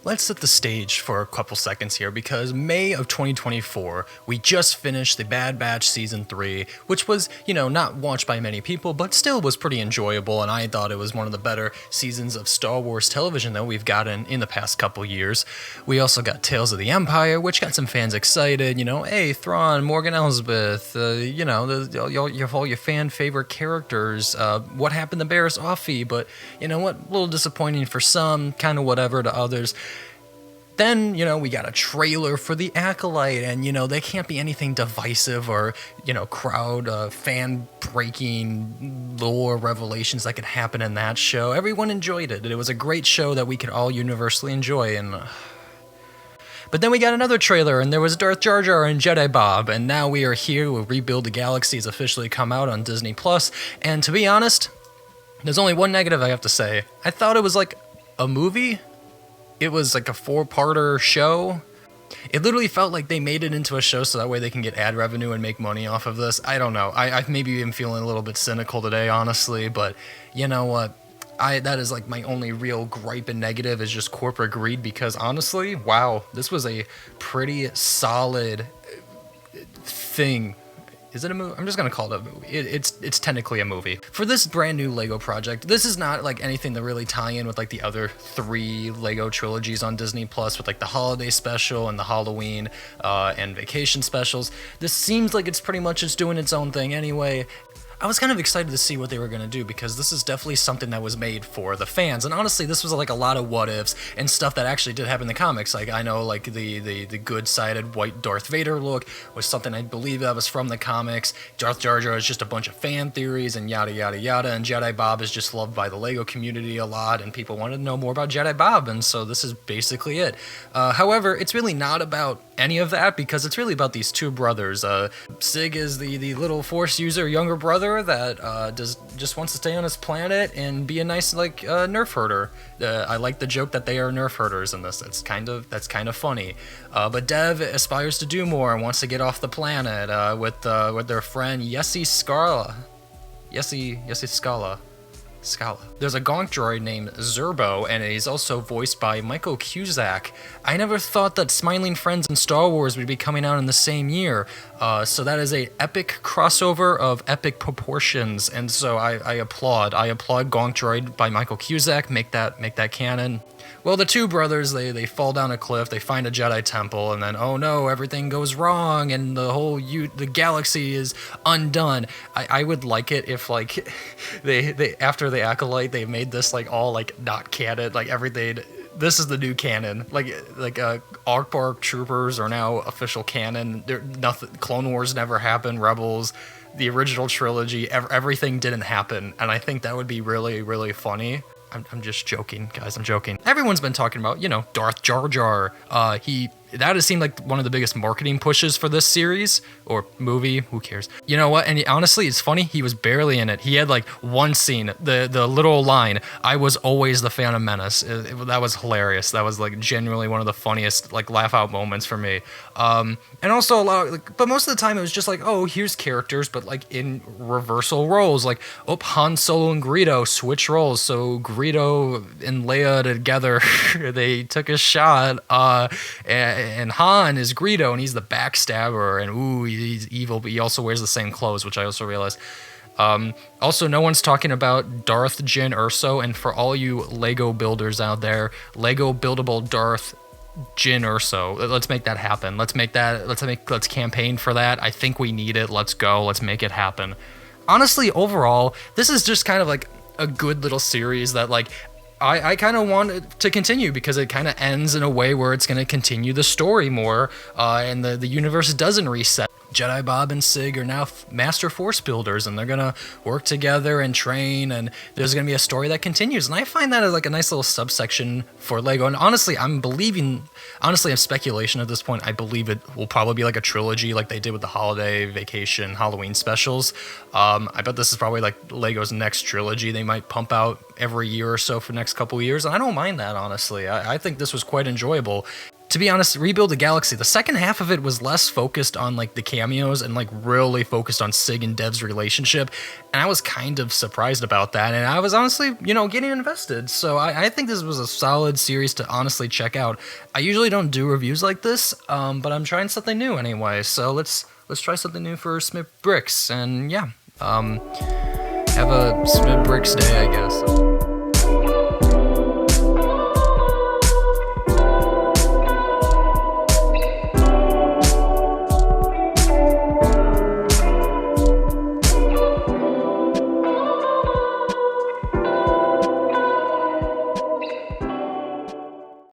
Let's set the stage for a couple seconds here because May of 2024, we just finished the Bad Batch Season 3, which was, not watched by many people, but still was pretty enjoyable, and I thought it was one of the better seasons of Star Wars television that we've gotten in the past couple years. We also got Tales of the Empire, which got some fans excited, hey, Thrawn, Morgan Elsbeth, all your fan favorite characters. What happened to Barriss Offee, but you know what, a little disappointing for some, kind of whatever to others. Then, we got a trailer for The Acolyte, and, they can't be anything divisive or, crowd, fan-breaking lore revelations that could happen in that show. Everyone enjoyed it. It was a great show that we could all universally enjoy, and... But then we got another trailer, and there was Darth Jar Jar and Jedi Bob, and now we are here with Rebuild the Galaxy has officially come out on Disney+, and to be honest, there's only one negative I have to say. I thought it was like a movie. It was like a 4-parter show. It literally felt like they made it into a show so that way they can get ad revenue and make money off of this. I don't know. I maybe am feeling a little bit cynical today, honestly, but you know what? That is like my only real gripe and negative is just corporate greed because honestly, wow, this was a pretty solid thing. Is it a movie? I'm just gonna call it a movie. It's technically a movie. For this brand new Lego project, this is not like anything to really tie in with like the other 3 Lego trilogies on Disney Plus with like the holiday special and the Halloween and vacation specials. This seems like it's pretty much just doing its own thing anyway. I was kind of excited to see what they were going to do because this is definitely something that was made for the fans. And honestly, this was like a lot of what ifs and stuff that actually did happen in the comics. Like I know like the good-sided white Darth Vader look was something I believe that was from the comics. Darth Jar Jar is just a bunch of fan theories and yada yada yada. And Jedi Bob is just loved by the Lego community a lot and people wanted to know more about Jedi Bob. And so this is basically it. However, it's really not about any of that because it's really about these 2 brothers. Sig is the little Force user younger brother that just wants to stay on his planet and be a nice nerf herder. I like the joke that they are nerf herders in this. That's kind of funny. But Dev aspires to do more and wants to get off the planet with their friend Yessi Scala. Yessi Scala. There's a Gonk droid named Zerbo, and he's also voiced by Michael Cusack. I never thought that Smiling Friends and Star Wars would be coming out in the same year, so that is a epic crossover of epic proportions, and so I applaud Gonk droid by Michael Cusack, make that canon. Well, the 2 brothers, they fall down a cliff, they find a Jedi temple, and then, oh no, everything goes wrong, and the galaxy is undone. I would like it if, they after the Acolyte, they made this, all, not canon, everything, this is the new canon. ARC Troopers are now official canon, nothing, Clone Wars never happened, Rebels, the original trilogy, everything didn't happen, and I think that would be really, really funny. I'm just joking, guys. I'm joking. Everyone's been talking about, Darth Jar Jar. That has seemed like one of the biggest marketing pushes for this series or movie. Who cares? You know what? And honestly, it's funny. He was barely in it. He had one scene, the little line, "I was always the Phantom Menace." That was hilarious. That was genuinely one of the funniest laugh out moments for me. And also but most of the time it was just oh, here's characters, but in reversal roles. Han Solo and Greedo switch roles. So Greedo and Leia together, they took a shot. And Han is Greedo, and he's the backstabber, and ooh, he's evil, but he also wears the same clothes, which I also realized. Also, no one's talking about Darth Jyn Erso, and for all you Lego builders out there, Lego buildable Darth Jyn Erso. Let's make that happen. Let's campaign for that. I think we need it. Let's go. Let's make it happen. Honestly, overall, this is just kind of a good little series that I kind of want it to continue because it kind of ends in a way where it's going to continue the story more, and the universe doesn't reset. Jedi Bob and Sig are now master Force builders, and they're going to work together and train, and there's going to be a story that continues. And I find that as a nice little subsection for Lego. And honestly, I'm speculation at this point. I believe it will probably be a trilogy like they did with the holiday, vacation, Halloween specials. I bet this is probably Lego's next trilogy they might pump out every year or so for the next couple of years. And I don't mind that, honestly. I think this was quite enjoyable. to be honest, Rebuild the Galaxy, the second half of it was less focused on like the cameos and like really focused on Sig and Dev's relationship. And I was kind of surprised about that. And I was honestly, getting invested. So I think this was a solid series to honestly check out. I usually don't do reviews like this, but I'm trying something new anyway. So let's try something new for Smith Bricks. And yeah, have a Smith Bricks day, I guess.